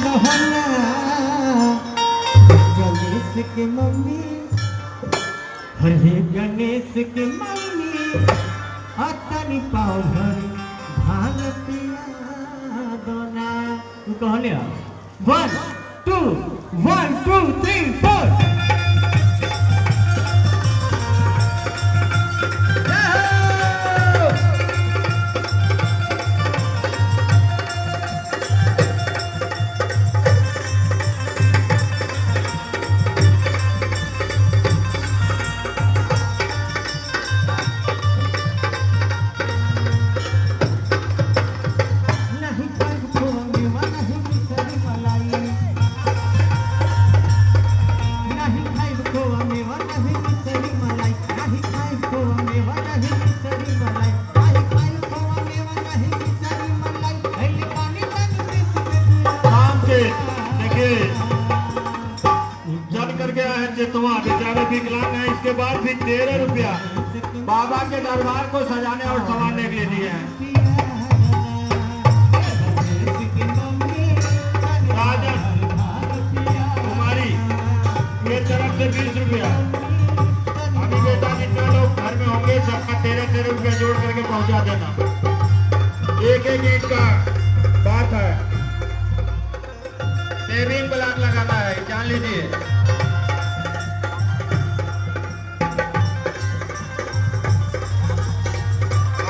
बहाना गणेश के मम्मी, हरे गणेश के मम्मी अतनी पाव भर भांग पिया दोना। तू कहले 1 2 1 2 3 4। चल करके आए चेतवा बेचारे विकलांग है, इसके बाद भी 13 रुपया बाबा के दरबार को सजाने और संवारने के लिए दिए हैं। राजन कुमारी ये तरफ से 20 रुपया। अभी बेटा जितना लोग घर में होंगे सबका 13 रुपया जोड़ करके पहुंचा देना। एक एक ईंट का बात है, सेविंग प्लान लगाना है, जान लीजिए।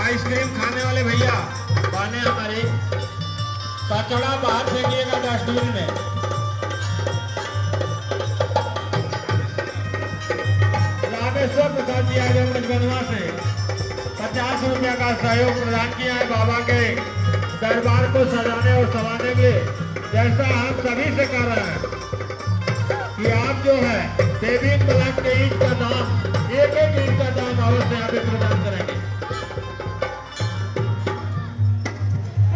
आइसक्रीम खाने वाले भैया पाने हमारे कचड़ा बाहर फेंकिएगा डस्टबिन में। रामेश्वर प्रसाद जी आए मजबनवा से 50 रुपया का सहयोग प्रदान किया है बाबा के दरबार को सजाने और संवारने के लिए। जैसा हम सभी से कर रहे हैं कि आप जो है सेविंग प्लान के ईंट का दाम एक एक ईंट का दाम अवश्य यहाँ पे प्रदान करेंगे।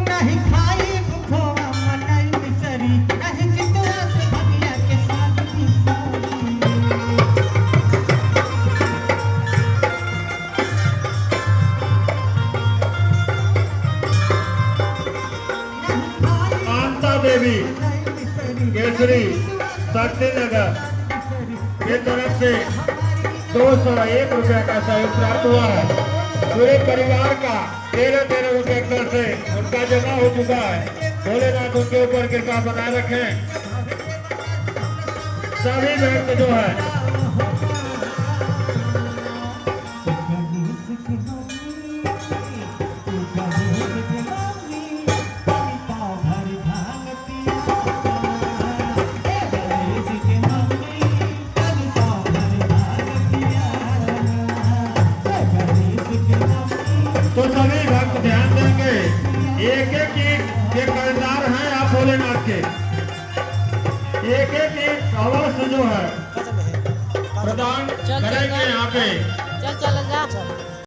नहीं खाई खोवा मलाई मिसरी, नहीं जितवा से भगिया के साथ कांता देवी केसरी शक्तिनगर की तरफ से 201 रुपया का सहयोग प्राप्त हुआ है। पूरे परिवार का 13 रुपये कर से उनका जमा हो चुका है। भोलेनाथ उनके ऊपर कृपा बनाए रखें। सभी भक्त जो है तो सभी भक्त ध्यान देंगे, एक एक ईंट के कर्जदार हैं आप भोलेनाथ के। एक एक ईंट अवश्य जो है प्रदान करेंगे यहाँ पे। चल जा।